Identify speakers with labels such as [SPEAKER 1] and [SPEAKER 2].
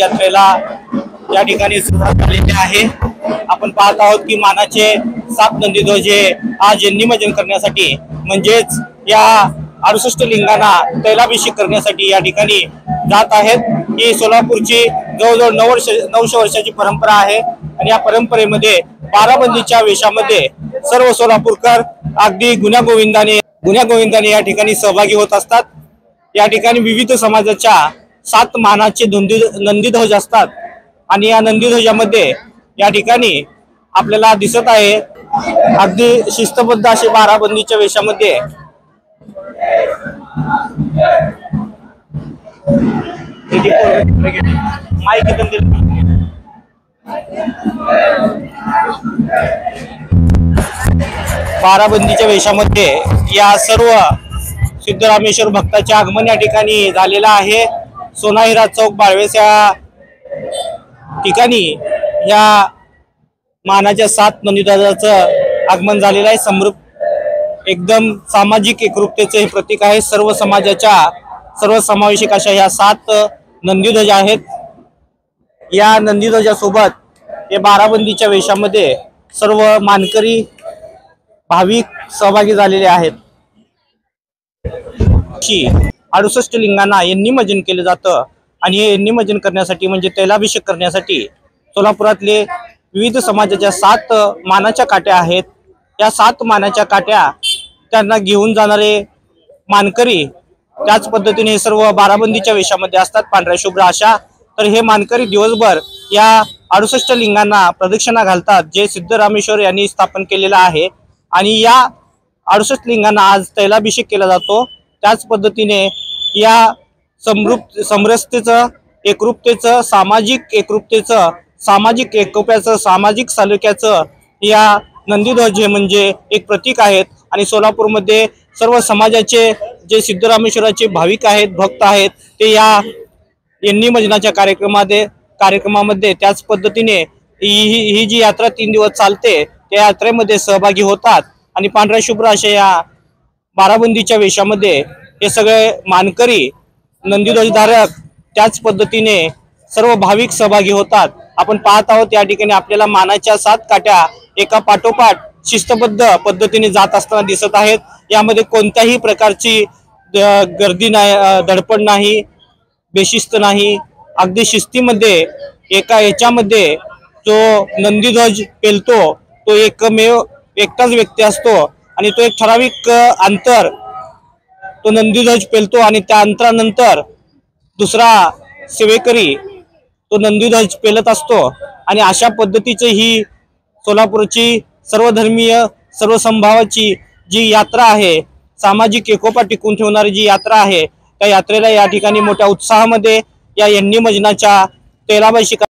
[SPEAKER 1] यात्रेला या ठिकाणी सुरुवात झालेली आहे। आपण पाहत आहोत की मानाचे 7 नंदीध्वज आज निमज्जन करण्यासाठी म्हणजेच या 68 लिंगांना तैलाभिषेक करण्यासाठी या ठिकाणी जात आहेत। ही सोलापूरची जवळजवळ 900 वर्षाची परंपरा आहे आणि या परंपरेमध्ये बाराबंदीच्या वेशामध्ये सर्व सोलापूरकर अगदी गुण्यागोविंदाने या ठिकाणी सहभागी होत असतात। या ठिकाणी विविध समाजाच्या 7 मानाचे नंदीध्वज असतात आणि या नंदीध्वजामध्ये या ठिकाणी आपल्याला दिसत आहे अगदी शिस्तबद्ध असे बाराबंदीच्या वेशामध्ये बाराबंदीच्या वेशामध्ये या सर्व सिद्धरामेश्वर भक्ताचे आगमन या ठिकाणी झालेला आहे। सोनाहिरा चौक बाळवेस या ठिकाणी या मानाच्या 7 नंदीध्वजाचं आगमन झालेलं आहे। समृद्ध एकदम सामाजिक एकरूपतेचे हे प्रतीक आहे। सर्व समाजाच्या सर्व समावेशक अशा या 7 नंदीध्वज आहेत। या नंदीध्वजासोबत हे बाराबंदीच्या वेशामध्ये सर्व मानकरी भाविक सहभागी झालेले आहेत। 68 लिंगांना निमज्जन केले जातं आणि हे निमज्जन करण्यासाठी म्हणजे तैलाभिषेक करण्यासाठी सोलापुरातले विविध समाजाच्या 7 मानाच्या काट्या आहेत। या 7 मानाच्या काट्या त्यांना घेऊन जाणारे मानकरी त्याच पद्धतीने हे सर्व बाराबंदीच्या वेशामध्ये असतात पांढऱ्या शुभ्र अशा। तर हे मानकरी दिवसभर या 68 लिंगांना प्रदक्षिणा घालतात जे सिद्धरामेश्वर यांनी स्थापन केलेला आहे आणि या 68 लिंगांना आज तैलाभिषेक केला जातो। त्याच पद्धतीने या समरसतेचं एकरूपतेचं सामाजिक एकरूपतेचं सामाजिक एकोप्याचं सामाजिक सलोख्याचं या नंदीध्वज हे म्हणजे एक प्रतीक आहेत आणि सोलापूरमध्ये सर्व समाजाचे जे सिद्धरामेश्वराचे भाविक आहेत भक्त आहेत ते या निमज्जनाच्या कार्यक्रमामध्ये त्याच पद्धतीने ही जी यात्रा 3 दिवस चालते त्या यात्रेमध्ये सहभागी होतात आणि पांढऱ्या शुभ्र अशा या बाराबंदीच्या वेशामध्ये हे सगळे मानकरी नंदीध्वजधारक त्याच पद्धतीने सर्व भाविक सहभागी होतात। आपण पाहत आहोत या ठिकाणी आपल्याला मानाच्या 7 काट्या एका पाठोपाठ शिस्तबद्ध पद्धतीने जात असताना दिसत आहेत। यामध्ये कोणत्याही प्रकारची गर्दी नाही, धडपड नाही, बेशिस्त नाही, अगदी शिस्तीमध्ये एका याच्यामध्ये जो नंदीध्वज पेलतो तो एकटाच व्यक्ती असतो आणि तो एक ठराविक अंतर तो नंदीध्वज पेलतो आणि त्या अंतरानंतर दुसरा सेवेकरी तो नंदीध्वज पेलत असतो आणि अशा पद्धतीची ही सोलापूरची सर्वधर्मीय सर्वसंभावाची जी यात्रा आहे सामाजिक एकोपा टिकून ठेवणारी जी यात्रा आहे त्या यात्रेला या ठिकाणी मोठ्या उत्साहामध्ये या निमज्जनाच्या तैलाभिषेक